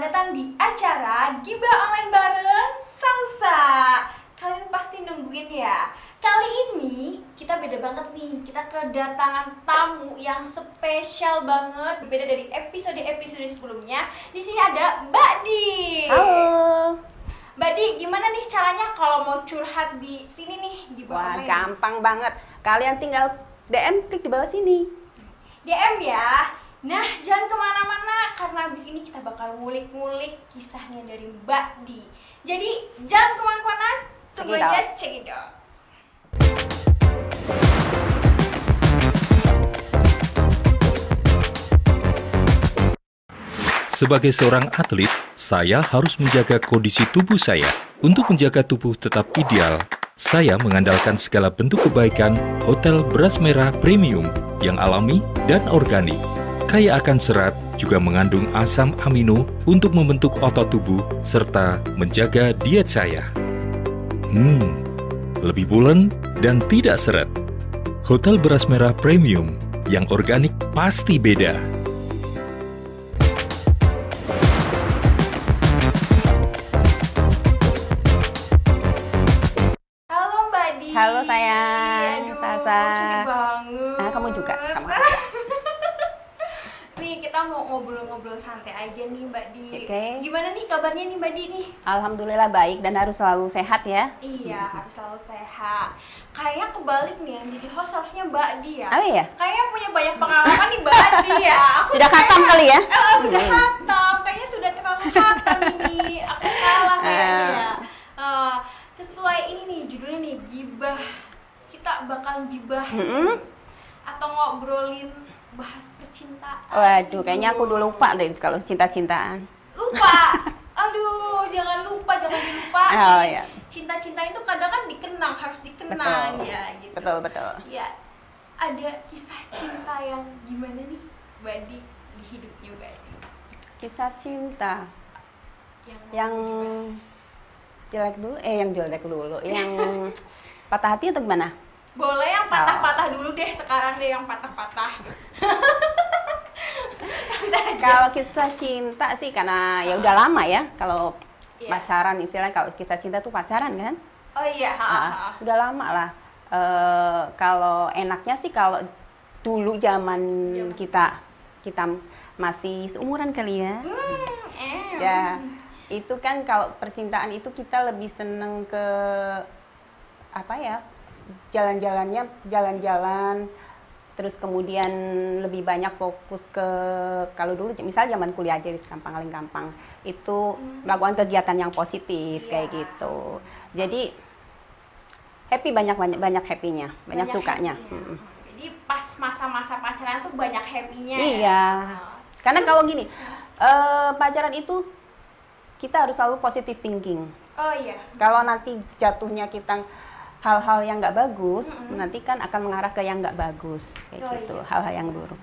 Selamat datang di acara Gibah Online bareng Salsa. Kalian pasti nungguin ya. Kali ini kita beda banget nih. Kita kedatangan tamu yang spesial banget, berbeda dari episode-episode sebelumnya. Di sini ada Mbak Di. Halo. Mbak Di, gimana nih caranya kalau mau curhat di sini nih, Gibah Wah, Online? gampang banget. Kalian tinggal DM klik di bawah sini. DM ya. Nah, jangan kemana-mana karena abis ini kita bakal ngulik-ngulik kisahnya dari Mbak Di. Jadi, jangan kemana-mana, tunggu Check it aja, out. check it out. Sebagai seorang atlet, saya harus menjaga kondisi tubuh saya. Untuk menjaga tubuh tetap ideal, saya mengandalkan segala bentuk kebaikan Hotel Beras Merah Premium yang alami dan organik. Kaya akan serat, juga mengandung asam amino untuk membentuk otot tubuh serta menjaga diet saya. Lebih pulen dan tidak seret. Hotel Beras Merah Premium yang organik pasti beda. Halo Mbak Di. Halo, sayang. Aduh, Sasa. cantik banget. Nah, kamu juga sama. Nih, kita mau ngobrol-ngobrol santai aja nih Mbak Di. Oke. Gimana nih kabarnya nih Mbak Di nih? Alhamdulillah baik dan harus selalu sehat ya. Iya, harus selalu sehat. Kayaknya kebalik nih, yang jadi host harusnya Mbak Di ya. Oh iya? Kayaknya punya banyak pengalaman nih Mbak Di ya. Aku Sudah tuh khatam kayak- kali ya? Sudah khatam, kayaknya sudah terlalu khatam ini. Aku kalah kayaknya ya. Sesuai ini nih, judulnya nih, gibah. Kita bakal gibah atau ngobrolin bahas percintaan. Waduh, kayaknya aku dulu lupa deh kalau cinta-cintaan. Lupa. Aduh, jangan lupa, jangan dilupain. Oh iya. Cinta-cinta itu kadang kan dikenang, harus dikenang Betul. ya gitu. Betul. Ya, ada kisah cinta yang gimana nih, Mbak Di, di hidupnya Mbak Di? Kisah cinta Yang yang jelek dulu. Yang patah hati atau gimana? boleh yang patah-patah dulu deh, sekarang deh yang patah-patah. Kalau kisah cinta sih karena ya udah lama ya. Kalau Iya. pacaran istilahnya, kalau kisah cinta tuh pacaran kan? Oh iya, Udah lama lah. Kalau enaknya sih kalau dulu zaman kita masih seumuran kali ya. Ya, itu kan kalau percintaan itu kita lebih seneng ke apa ya? Jalan-jalan, terus kemudian lebih banyak fokus ke, kalau dulu misal zaman kuliah aja paling gampang itu melakukan kegiatan yang positif kayak gitu. Jadi banyak happy-nya, banyak sukanya. happy-nya. Jadi pas masa-masa pacaran tuh banyak happy-nya ya? Iya. Karena kalau gini, pacaran itu kita harus selalu positive thinking. Oh iya. Kalau nanti jatuhnya kita hal-hal yang nggak bagus, nanti kan akan mengarah ke yang nggak bagus, kayak Oh, gitu, iya. hal-hal yang buruk.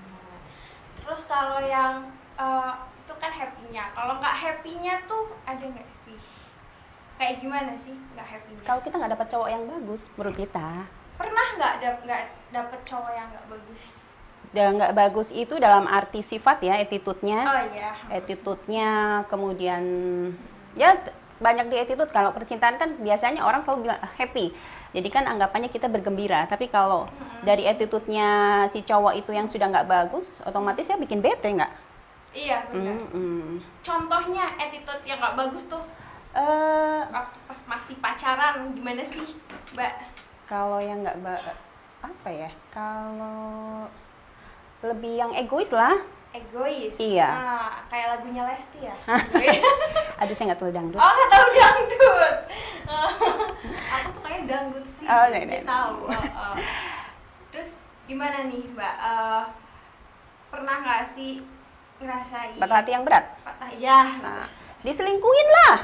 Terus kalau yang itu kan happy-nya, kalau nggak happy-nya tuh ada nggak sih? Kayak gimana sih nggak happy-nya? Kalau kita nggak dapat cowok yang bagus, menurut kita, Pernah nggak dapet cowok yang nggak bagus? dan nggak bagus itu dalam arti sifat ya, attitude-nya, Oh iya. attitude-nya, kemudian ya banyak di attitude. Kalau percintaan kan biasanya orang selalu bilang happy. Jadi kan anggapannya kita bergembira, tapi kalau dari attitude-nya si cowok itu yang sudah nggak bagus, otomatis ya bikin bete nggak? Iya benar. Contohnya attitude yang nggak bagus tuh waktu pas masih pacaran gimana sih, Mbak? Kalau yang nggak apa ya? Kalau lebih yang egois lah. Egois. Iya. Nah, kayak lagunya Lesti ya. Aduh, saya nggak tahu dangdut. Oh, nggak tahu dangdut. Aku sukanya dangdut sih. Oh, jadi tahu. Terus gimana nih, Mbak? Pernah nggak sih ngerasain Patah hati yang berat. patah? Ya. Nah, diselingkuhin lah.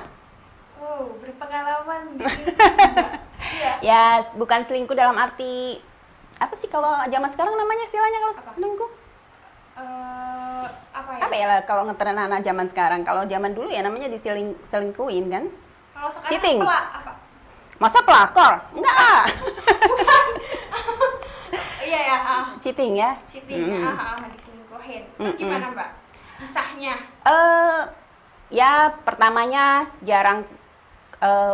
Wow, berpengalaman di sini. Mbak. Iya. Ya, bukan selingkuh dalam arti apa sih kalau zaman sekarang namanya istilahnya kalau Apa? selingkuh? Apa ya? Apa ya lah kalau ngetren anak zaman sekarang? Kalau zaman dulu ya namanya diselingkuhin kan? Kalau sekarang Cheating. apa? Masa pelakor? Enggak. Iya ya, Cheating ya. cheating, diselingkuhin. Itu gimana Mbak? Kisahnya? Ya, pertamanya jarang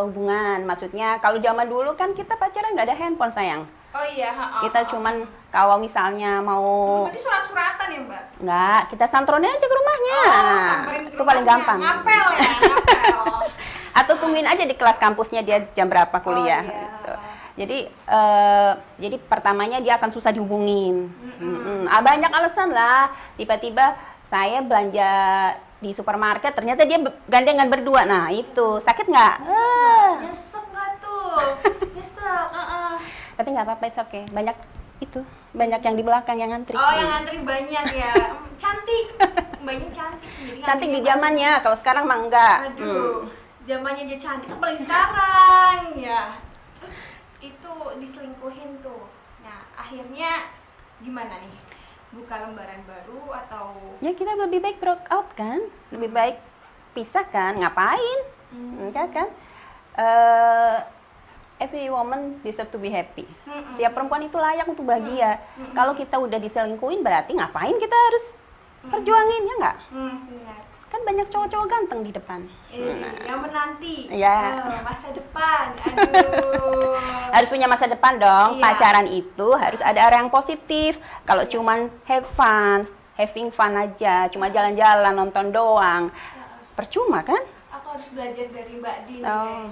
hubungan. Maksudnya kalau zaman dulu kan kita pacaran nggak ada handphone sayang. Oh iya, Kita cuman kalau misalnya mau berarti surat-suratan ya, Mbak? nggak, kita santronnya aja ke rumahnya. Samperin ke Itu paling rumahnya. gampang. Ngapel ya, ngapel. Atau tungguin aja di kelas kampusnya dia jam berapa kuliah. Oh, iya. Gitu. Jadi pertamanya dia akan susah dihubungin. Banyak alasan lah. Tiba-tiba saya belanja di supermarket, ternyata dia gandengan berdua. Nah itu sakit nggak? Nyesek nggak tuh? Nyesek. Tapi nggak apa-apa, it's okay. Banyak yang di belakang yang ngantri. Oh, yang ngantri banyak ya. Cantik. Mbaknya cantik sendiri. Cantik di zamannya, kalau sekarang mah enggak. Aduh, zamannya dia cantik, apalagi sekarang ya. Terus itu diselingkuhin tuh. Nah, akhirnya gimana nih? Buka lembaran baru atau? Ya kita lebih baik broke out kan, lebih baik pisah kan, ngapain? Enggak kan? Every woman deserve to be happy. Tiap perempuan itu layak untuk bahagia. Kalau kita udah diselingkuhin berarti ngapain kita harus perjuangin, ya nggak? Benar. Kan banyak cowok-cowok ganteng di depan. Yang menanti. Ya. Masa depan. Aduh. Harus punya masa depan dong. Iya. Pacaran itu harus ada arah yang positif. Kalau cuman having fun aja, cuma jalan-jalan nonton doang, percuma kan? Aku harus belajar dari Mbak Din. Oh.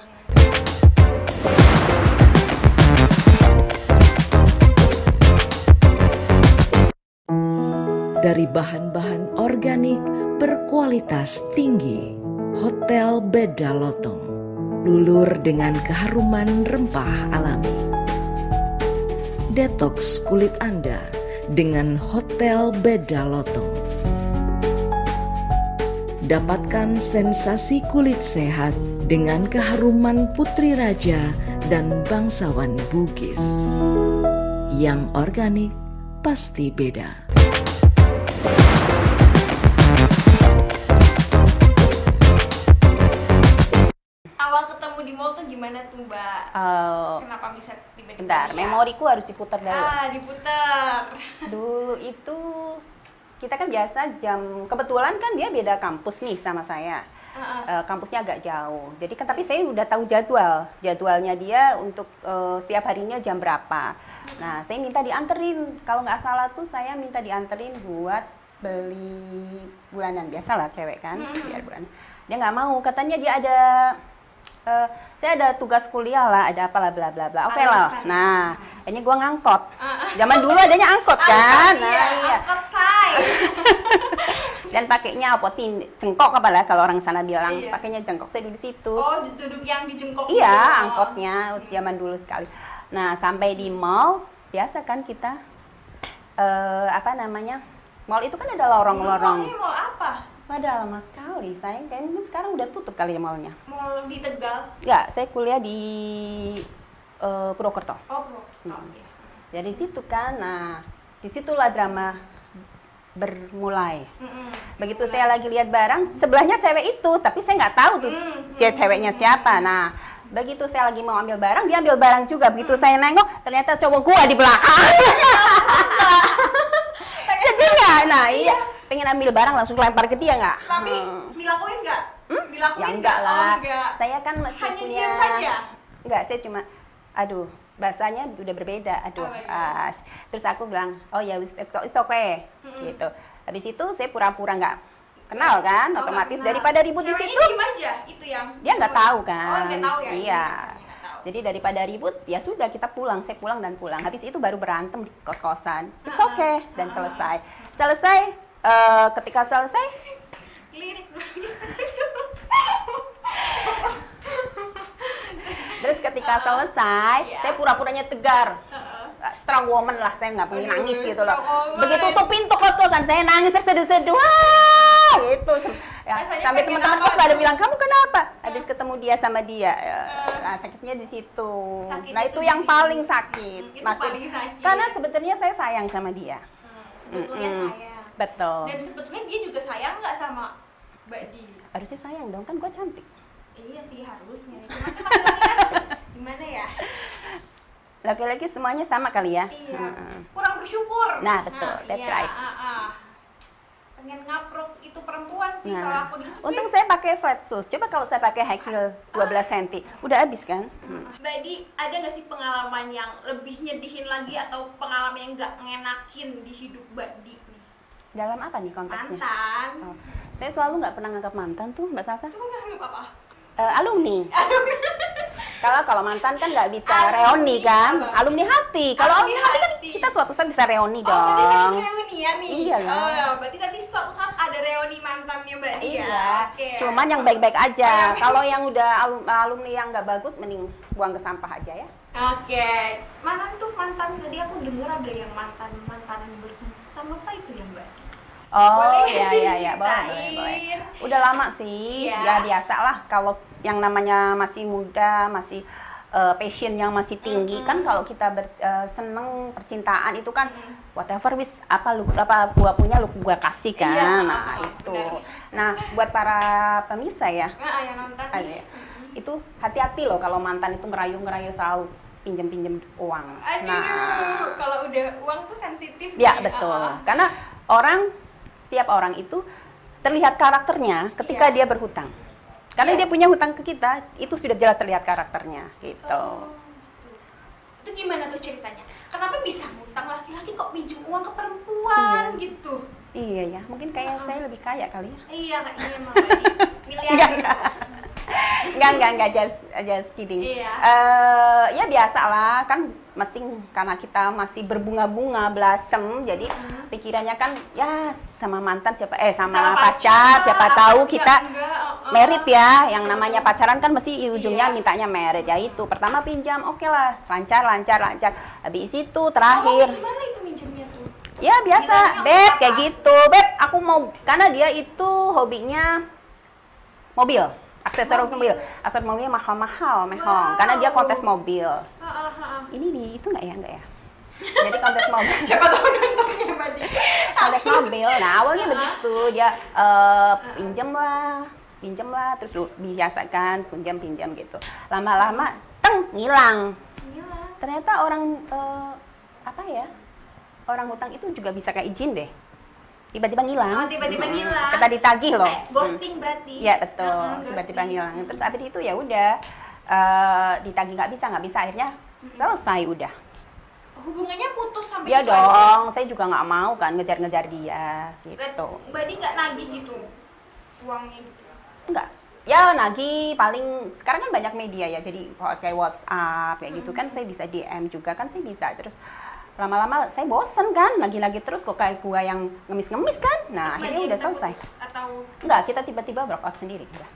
Dari bahan-bahan organik berkualitas tinggi, Hotel Beda Lotong, lulur dengan keharuman rempah alami. Detoks kulit Anda dengan Hotel Beda Lotong. Dapatkan sensasi kulit sehat dengan keharuman putri raja dan bangsawan Bugis. Yang organik pasti beda. Awal ketemu di mall tuh gimana tuh, Mbak? Kenapa bisa tiba-tiba? Bentar, memoriku harus diputar dulu. Diputer. Dulu itu kita kan biasa kebetulan kan dia beda kampus nih sama saya. Kampusnya agak jauh. Jadi kan tapi saya udah tahu jadwalnya dia untuk setiap harinya jam berapa. Nah, saya minta dianterin. Kalau nggak salah tuh saya minta dianterin buat beli bulanan, biasalah cewek kan, biar bulanan. Dia nggak mau, katanya dia ada saya ada tugas kuliah lah, ada apalah bla bla bla. Oke lah. Nah, ini gua ngangkot. Zaman dulu adanya angkot kan. Iya. Angkot say. Dan pakainya apa? Jengkok apa lah kalau orang sana bilang. Iya. Pakainya jengkok, saya duduk di situ. Oh, duduk yang di jengkok. Iya, gitu. angkotnya zaman dulu sekali. Nah, sampai di mall, biasa kan kita mall itu kan ada lorong-lorong. Ini mall apa? Pada lama sekali, sayang. Kayaknya sekarang udah tutup kali ya mallnya. Mall di Tegal. Ya, saya kuliah di Purwokerto. Oh, Purwokerto. Jadi situ kan, nah disitulah drama bermulai. Begitu saya lagi lihat barang, sebelahnya cewek itu, tapi saya nggak tahu tuh dia ceweknya siapa. Nah, begitu saya lagi mau ambil barang, dia ambil barang juga. Begitu saya nengok, ternyata cowok gua di belakang. Sedih nggak? Nah iya, pengen ambil barang langsung lempar ke dia nggak? Tapi dilakuin nggak? Dilakuin Ya enggak lah. Oh, enggak. Saya kan masih Hanya punya. diam saja? Enggak, saya cuma, aduh, bahasanya udah berbeda. Aduh, terus aku bilang, oh ya, it's okay, gitu. Habis itu saya pura-pura nggak kenal kan, otomatis daripada ribut di situ. Diem aja, itu yang. Dia nggak tahu kan. Oh, nggak tahu ya. Iya. Nggak tahu. Jadi daripada ribut, ya sudah kita pulang. Saya pulang dan pulang. Habis itu baru berantem di kos-kosan. It's okay dan selesai. Ketika selesai, Lirik. terus ketika selesai, saya pura-puranya tegar. Strong woman lah, saya nggak pengen nangis gitu loh. Begitu tutup pintu kos-kosan, saya nangis terseduh-seduh. Wah, gitu. Ya, sampai teman-teman kos pada bilang, kamu kenapa? Habis ketemu dia sama dia. Nah, sakitnya di situ. Nah, itu yang paling sakit. Karena sebetulnya saya sayang sama dia. Sebetulnya sayang. Betul. Dan sebetulnya dia juga sayang nggak sama Mbak Di? Harusnya sayang dong, kan gue cantik. Iya sih harusnya. Cuma kan laki-laki kan gimana ya? Laki-laki semuanya sama kali ya. Iya. Kurang bersyukur. Nah, betul. That's right. Pengen ngaprok itu perempuan sih. sih kalau aku di situ. Untung saya pakai flat shoes. Coba kalau saya pakai high heel 12 cm, udah habis kan? Mbak Di, ada nggak sih pengalaman yang lebih nyedihin lagi atau pengalaman yang nggak ngenakin di hidup Mbak Di nih? Dalam apa nih konteksnya? Mantan. Oh, saya selalu nggak pernah nganggap mantan tuh, Mbak Salsa. Cuma nggak apa-apa. Alumni. Kalau mantan kan nggak bisa reuni kan? Alumni hati. Kalau alumni hati kan kita suatu saat bisa reuni dong. Oh, berarti nanti reunian nih? Iya lah. Oh, berarti nanti suatu saat ada reuni mantannya Mbak Di ya? Iya. Oke. Cuman yang baik-baik aja. Oh, Kalau yang udah alumni yang nggak bagus, mending buang ke sampah aja ya. Oke. Mana tuh mantan? Tadi aku dengar ada yang mantanan berhutang apa itu ya Mbak? Oh Boleh iya sih iya boleh. diceritain? Udah lama sih. Iya. Ya biasa lah kalau yang namanya masih muda, masih passion yang masih tinggi kan kalau kita seneng percintaan itu kan whatever wis apa gua punya lu gua kasih kan. Iya, Nah, itu. benar. Nah, buat para pemirsa ya, Nah, yang nonton ada nih. ya, itu hati-hati loh kalau mantan itu ngerayu-ngerayu selalu pinjem-pinjem uang. Aduh, kalau udah uang tuh sensitif Ya nih. betul. Karena tiap orang itu terlihat karakternya ketika Iya. dia berhutang. Karena Iya. dia punya hutang ke kita, itu sudah jelas terlihat karakternya gitu. Oh, gitu. Itu gimana tuh ceritanya? Kenapa bisa ngutang laki-laki kok pinjam uang ke perempuan Iya. gitu? Iya ya, mungkin kayak saya lebih kaya kali ya. Iya, kayaknya emang miliarder. Enggak, just kidding. Iya. Ya biasa lah, kan mesti karena kita masih berbunga-bunga, blasem, jadi pikirannya kan ya sama mantan sama pacar, siapa tahu kita merit ya. Yang namanya pacaran kan mesti ujungnya Iya. mintanya merit ya itu. Pertama pinjam, oke lah, lancar. Habis itu terakhir. Gimana itu minjemnya tuh? Ya biasa, Bilangnya beb apa? kayak gitu. Beb, aku mau karena dia itu hobinya mobil, aksesoris mobil. Aksesoris mobilnya mahal. Wow. Karena dia kontes mobil. Heeh. Ini itu enggak ya? Jadi kontes mobil. Siapa tahu nontonnya Mbak Di. Kontes mobil. Nah, awalnya begitu. Dia pinjam lah, terus biasakan pinjam gitu. Lama-lama ngilang. Gila. Ternyata orang orang hutang itu juga bisa kayak izin deh. Tiba-tiba ngilang. Oh, tiba-tiba ngilang. Kita ditagih loh. Kayak ghosting berarti. Ya betul. Heeh, Tiba-tiba ghosting. ngilang. Terus abis itu ya udah ditagih nggak bisa. Akhirnya selesai udah. Hubungannya putus sampai Ya situ aja? dong. Saya juga nggak mau kan ngejar-ngejar dia gitu. Mbak Di nggak nagih gitu uangnya gitu? Enggak. Ya nagih paling sekarang kan banyak media ya. Jadi kayak WhatsApp kayak gitu kan saya bisa DM juga kan saya bisa. Terus lama-lama saya bosen kan, lagi-lagi terus kok kayak gua yang ngemis-ngemis kan. Nah, Terus akhirnya Mbak Di udah minta selesai. putus atau Enggak, kita tiba-tiba break up sendiri. Udah.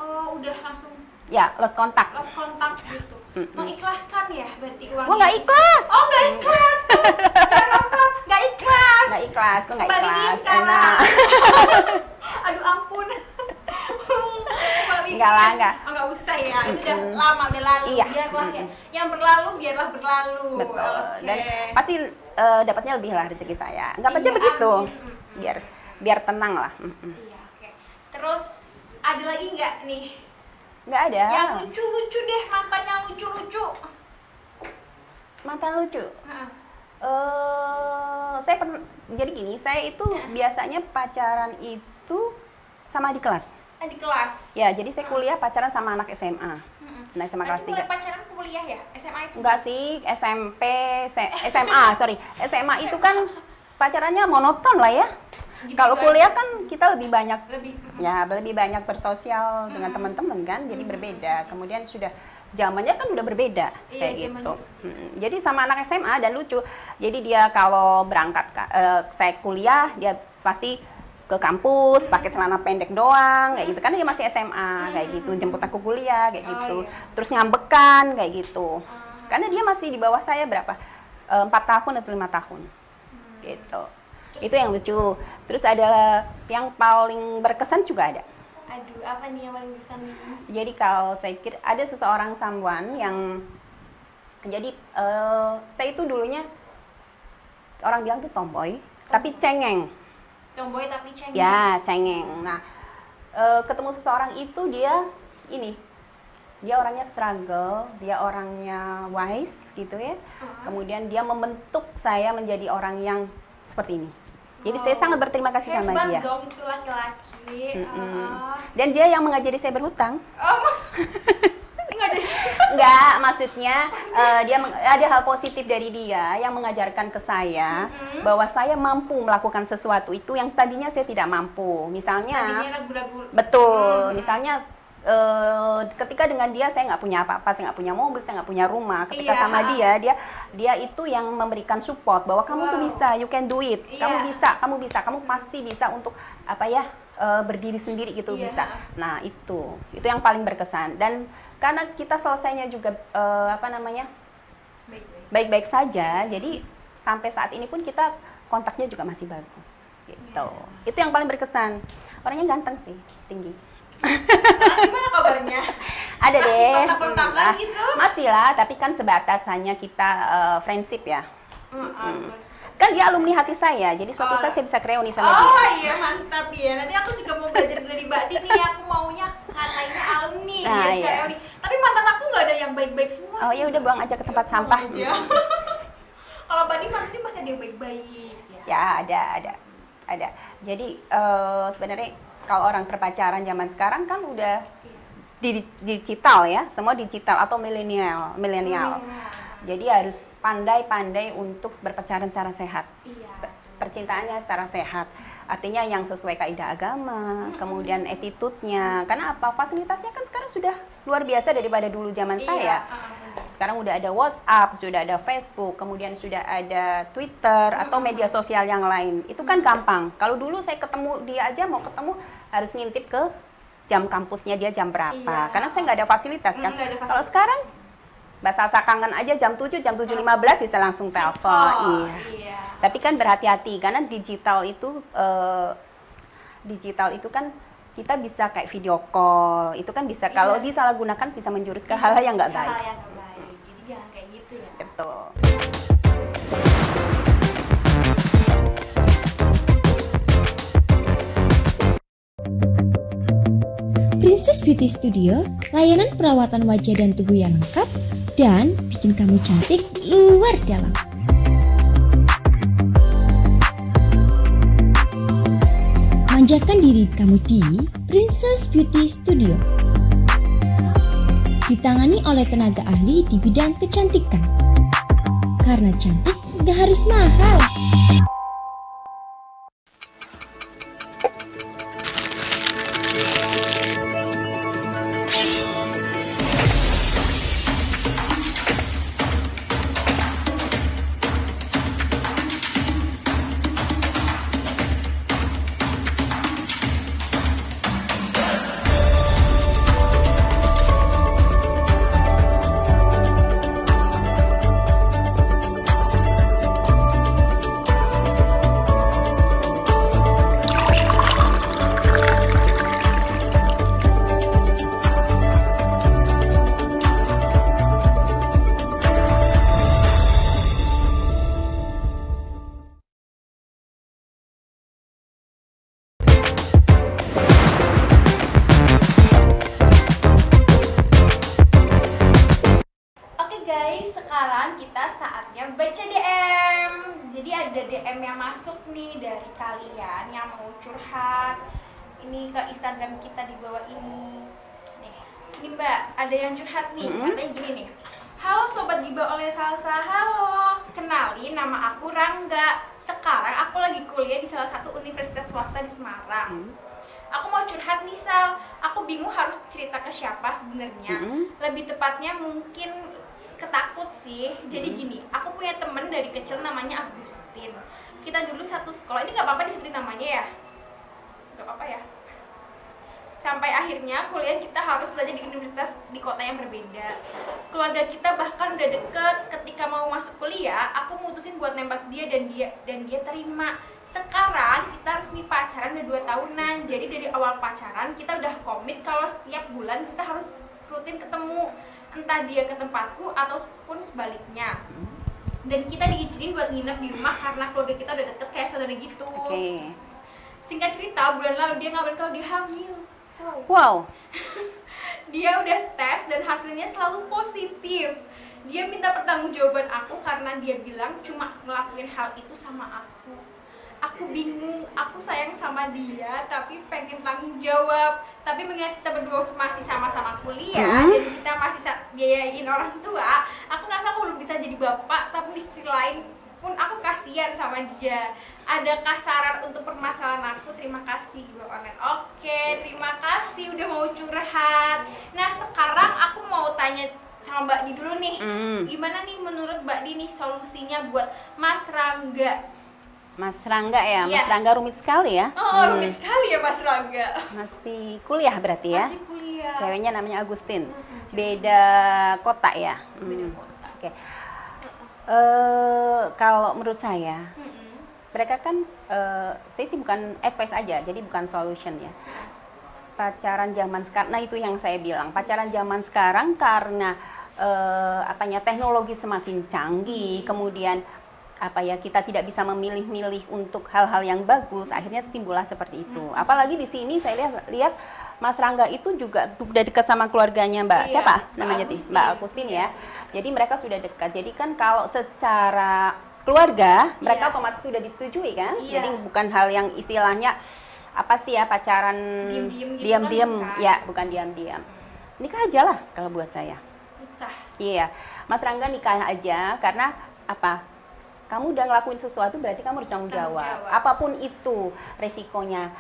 oh udah langsung Ya, lost kontak. lost kontak gitu? Mengikhlaskan ya berarti uangnya? Gua nggak ikhlas. Oh nggak ikhlas tuh. Jangan nonton, nggak ikhlas. Nggak ikhlas, kok nggak Kembaliin ikhlas. sekarang. Enak. Aduh ampun. Kembaliin. Enggak lah, enggak. Oh nggak usah ya, itu udah lama, udah lalu. Iya. Biarlah ya. Yang berlalu biarlah berlalu. Betul. Oke. Dan pasti dapatnya lebih lah rezeki saya. Anggap aja Iya, begitu. amin. Biar tenang lah. Iya, oke. Terus ada lagi nggak nih? Nggak ada. Yang lucu-lucu deh, mantan yang lucu-lucu. Mantan lucu. Heeh. Saya pernah jadi gini, saya itu biasanya pacaran itu sama di kelas. Di kelas. Ya, jadi saya kuliah pacaran sama anak SMA. Nah, SMA kelas Nanti mulai 3. pacaran kuliah ya? SMA itu? Enggak sih, SMP, SMA, sorry. SMA itu kan pacarannya monoton lah ya. Gitu Kalau kan? kuliah kan kita lebih banyak Lebih. lebih banyak bersosial dengan teman-teman kan, jadi berbeda. Kemudian sudah zamannya kan udah berbeda Iya, kayak zaman gitu. Jadi sama anak SMA dan lucu. Jadi dia kalau berangkat saya kuliah dia pasti ke kampus pakai celana pendek doang kayak gitu kan, dia masih SMA kayak gitu, jemput aku kuliah kayak Oh, gitu. iya. Terus ngambekan kayak gitu. Karena dia masih di bawah saya berapa? 4 tahun atau 5 tahun. Gitu. Itu yang lucu. Terus ada yang paling berkesan juga ada. Aduh, apa nih yang paling berkesan? Jadi kalau saya kira ada seseorang someone yang jadi saya itu dulunya orang bilang tuh tomboy, tapi cengeng. Tomboy tapi cengeng. Ya, cengeng. Nah, ketemu seseorang itu dia orangnya struggle, dia orangnya wise gitu ya. Kemudian dia membentuk saya menjadi orang yang seperti ini. Jadi saya sangat berterima kasih sama Hebat dia. dong itu laki-laki. Dan dia yang mengajari saya berhutang. Ngajari. Enggak, maksudnya ada hal positif dari dia yang mengajarkan ke saya bahwa saya mampu melakukan sesuatu itu yang tadinya saya tidak mampu. Misalnya, Tadinya ragu-ragu. betul, misalnya ketika dengan dia saya nggak punya apa-apa, saya nggak punya mobil, saya nggak punya rumah. Ketika sama dia itu yang memberikan support bahwa kamu tuh bisa, you can do it, kamu bisa, kamu pasti bisa untuk apa ya, berdiri sendiri gitu bisa. Nah itu yang paling berkesan. Dan karena kita selesainya juga baik-baik saja, jadi sampai saat ini pun kita kontaknya juga masih bagus gitu. Itu yang paling berkesan. Orangnya ganteng sih, tinggi. Gimana kabarnya? Ada deh. Kontak-kontakan gitu? Masih lah, tapi kan sebatas hanya kita friendship ya. Kan dia alumni hati saya, jadi suatu saat saya bisa reuni sama dia. Oh iya, mantap ya. Nanti aku juga mau belajar dari Mbak Di nih. Aku maunya katanya alumni biar bisa reuni. Tapi mantan aku nggak ada yang baik-baik semua. Oh ya udah, buang aja ke tempat sampah. Kalau Mbak Di mantannya masih ada yang baik-baik ya? Ya ada. Jadi sebenarnya kalau orang berpacaran zaman sekarang kan udah digital ya, semua digital atau milenial. Jadi harus pandai-pandai untuk berpacaran secara sehat. Percintaannya secara sehat. Artinya yang sesuai kaidah agama, kemudian attitude-nya. Karena apa? Fasilitasnya kan sekarang sudah luar biasa daripada dulu zaman saya. Sekarang udah ada WhatsApp, sudah ada Facebook, kemudian sudah ada Twitter atau media sosial yang lain. Itu kan gampang. Kalau dulu saya ketemu dia aja, mau ketemu harus ngintip ke jam kampusnya dia jam berapa. Karena saya nggak ada fasilitas kan. Kalau sekarang bahasa kangen aja jam 7, jam 7.15 bisa langsung telepon. Iya. Tapi kan berhati-hati karena digital itu kan kita bisa kayak video call. Itu kan bisa kalau disalahgunakan bisa menjurus ke hal-hal yang nggak baik. Jadi jangan kayak gitu ya. Betul. Princess Beauty Studio, layanan perawatan wajah dan tubuh yang lengkap dan bikin kamu cantik luar dalam. Manjakan diri kamu di Princess Beauty Studio. Ditangani oleh tenaga ahli di bidang kecantikan. Karena cantik gak harus mahal. Sekarang kita saatnya baca DM. Jadi ada DM yang masuk nih dari kalian yang mau curhat. Ini ke Instagram kita di bawah ini. Nih, ini Mbak, ada yang curhat nih. Katanya gini nih. Halo Sobat Giba oleh Salsa, halo. Kenalin, nama aku Rangga. Sekarang aku lagi kuliah di salah satu universitas swasta di Semarang. Aku mau curhat nih Sal. Aku bingung harus cerita ke siapa sebenarnya. Lebih tepatnya mungkin ketakut sih. Jadi gini, aku punya temen dari kecil namanya Agustin. Kita dulu satu sekolah. Ini nggak apa-apa disebutin namanya ya? Nggak apa-apa ya? Sampai akhirnya kuliah kita harus belajar di universitas di kota yang berbeda. Keluarga kita bahkan udah deket. Ketika mau masuk kuliah, aku mutusin buat nembak dia dan dia terima. Sekarang kita resmi pacaran udah 2 tahunan. Jadi dari awal pacaran kita udah komit kalau setiap bulan kita harus rutin ketemu. Entah dia ke tempatku ataupun sebaliknya. Dan kita diizinin buat nginep di rumah karena keluarga kita udah deket kayak saudara gitu. Singkat cerita, bulan lalu dia ngabarin kalau dia hamil. Wow. Dia udah tes dan hasilnya selalu positif. Dia minta pertanggungjawaban aku karena dia bilang cuma ngelakuin hal itu sama aku. aku bingung, aku sayang sama dia tapi pengen tanggung jawab. Tapi mengingat kita berdua masih sama-sama kuliah dan kita masih biayain orang tua, aku ngerasa aku belum bisa jadi bapak. Tapi di sisi lain pun aku kasihan sama dia. Adakah saran untuk permasalahan aku? Terima kasih Ibu Online. Oke, terima kasih udah mau curhat. Nah sekarang aku mau tanya sama Mbak Di dulu nih. Gimana nih menurut Mbak Di nih solusinya buat Mas Rangga? Mas Rangga ya, Iya. Mas Rangga rumit sekali ya. Oh, rumit sekali ya Mas Rangga. Masih kuliah berarti ya. Masih kuliah. Ceweknya namanya Agustin. Beda kota ya. Beda kota. Oke. Kalau menurut saya, mereka kan, saya sih bukan advice aja, jadi bukan solution ya. Pacaran zaman sekarang, nah itu yang saya bilang, pacaran zaman sekarang karena teknologi semakin canggih, kemudian kita tidak bisa memilih-milih untuk hal-hal yang bagus, akhirnya timbullah seperti itu. Apalagi di sini saya lihat Mas Rangga itu juga udah dekat sama keluarganya Mbak siapa namanya Mbak Agustin ya. Jadi mereka sudah dekat. Jadi kan kalau secara keluarga mereka otomatis sudah disetujui kan. Jadi bukan hal yang istilahnya pacaran diam-diam gitu kan, bukan diam-diam. Nikah aja lah kalau buat saya. Nikah. Iya, Mas Rangga nikah aja karena apa? Kamu udah ngelakuin sesuatu berarti kamu harus tanggung jawab. Apapun itu resikonya.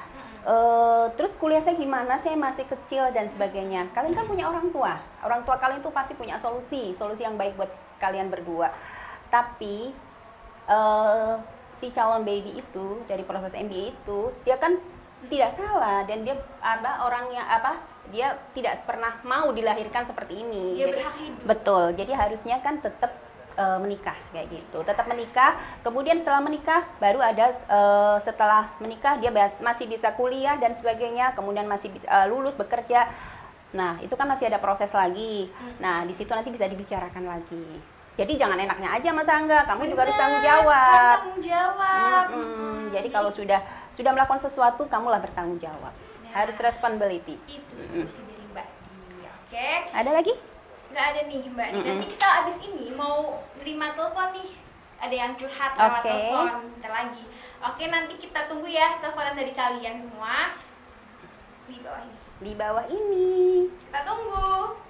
Terus kuliah saya gimana? Saya masih kecil dan sebagainya. Kalian kan punya orang tua. Orang tua kalian tuh pasti punya solusi yang baik buat kalian berdua. Tapi si calon baby itu dari proses MBA itu dia kan tidak salah dan dia orangnya dia tidak pernah mau dilahirkan seperti ini. Dia berhak hidup. Betul. Jadi harusnya kan tetap menikah kayak gitu, tetap menikah. Kemudian setelah menikah baru ada setelah menikah dia masih bisa kuliah dan sebagainya, kemudian masih lulus bekerja. Nah itu kan masih ada proses lagi. Nah di situ nanti bisa dibicarakan lagi. Jadi jangan enaknya aja Mas Rangga, kamu juga harus tanggung jawab. Harus tanggung jawab. Jadi kalau sudah melakukan sesuatu, kamulah bertanggung jawab. Harus responsibility. Itu solusi dari Mbak Di. Oke. Ada lagi? Nggak ada nih Mbak Di. Nanti kita abis ini mau terima telepon nih. Ada yang curhat lewat telepon bentar lagi. Oke, nanti kita tunggu ya teleponan dari kalian semua di bawah ini. Di bawah ini. Kita tunggu.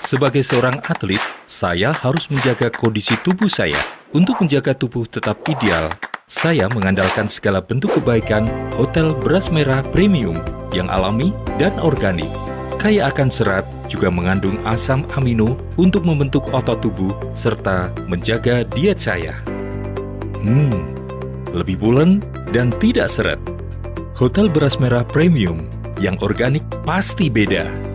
Sebagai seorang atlet, saya harus menjaga kondisi tubuh saya. Untuk menjaga tubuh tetap ideal, saya mengandalkan segala bentuk kebaikan Hotel Beras Merah Premium yang alami dan organik. Kaya akan serat, juga mengandung asam amino untuk membentuk otot tubuh serta menjaga diet saya. Lebih pulen dan tidak seret. Hotel Beras Merah Premium yang organik pasti beda.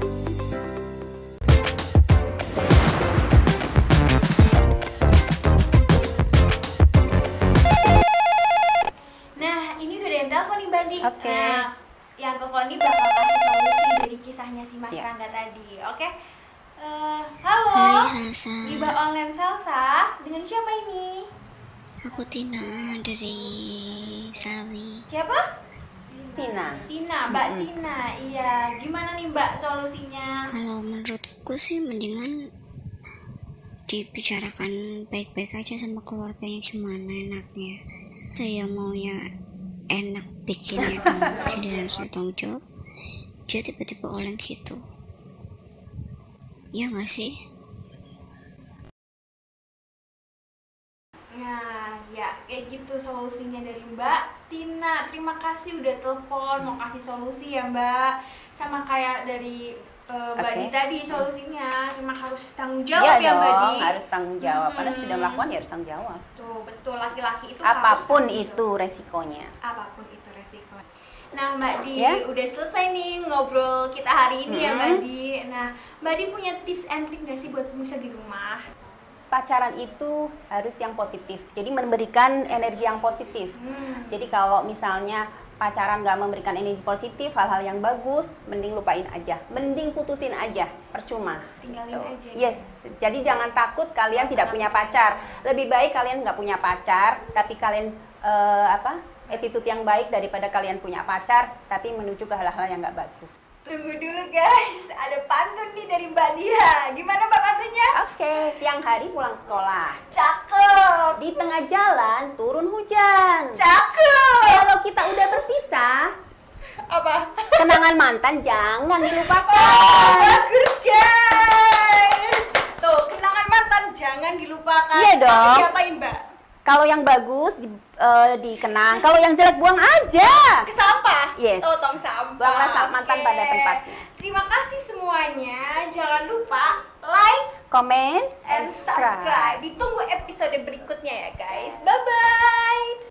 Oke. Nah, yang telepon ini bakal kasih solusi dari kisahnya si Mas Rangga tadi. Oke. Halo. Hai Salsa. Iba Online Salsa. Dengan siapa ini? Aku Tina dari Sawi. Siapa? Tina. Mbak Tina. Iya. Gimana nih Mbak solusinya? Kalau menurutku sih mendingan dibicarakan baik-baik aja sama keluarganya gimana enaknya. Saya maunya enak bikinnya dong, jadi harus bertanggung jawab. Dia tiba-tiba oleng gitu, ya nggak sih? Nah, ya kayak gitu solusinya dari Mbak Tina. Terima kasih udah telepon mau kasih solusi ya Mbak. Sama kayak dari Mbak Di tadi solusinya memang harus tanggung Iya jawab ya Mbak Di. harus tanggung jawab. Karena sudah melakukan ya harus tanggung jawab. Tuh betul, laki-laki itu Apapun harus tanggung itu jawab. resikonya. Apapun itu resiko. Nah Mbak Di, Ya? udah selesai nih ngobrol kita hari ini ya Mbak Di. Nah Mbak Di punya tips and trick nggak sih buat pemirsa di rumah? Pacaran itu harus yang positif. Jadi memberikan energi yang positif. Jadi kalau misalnya pacaran nggak memberikan energi positif, hal-hal yang bagus, mending lupain aja, mending putusin aja, percuma. Tinggalin Gitu. aja. Yes, jadi jangan takut kalian tidak punya pacar. Lebih baik kalian nggak punya pacar, tapi kalian attitude yang baik daripada kalian punya pacar, tapi menuju ke hal-hal yang nggak bagus. Tunggu dulu guys, ada pantun nih dari Mbak Dia. Gimana Mbak pantunnya? Oke, siang hari pulang sekolah. Cakep. Di tengah jalan turun hujan. Cakep. Kalau kita udah berpisah, Apa? kenangan mantan jangan Oh, dilupakan. bagus guys. Tuh, kenangan mantan jangan dilupakan. Iya dong. Tapi diapain Mbak? Kalau yang bagus dikenang, kalau yang jelek buang aja. Ke sampah? Yes. Oh, tong sampah. Buanglah mantan Oke. pada tempatnya. Terima kasih semuanya. Jangan lupa like Comment and subscribe. Ditunggu episode berikutnya ya guys. Bye-bye.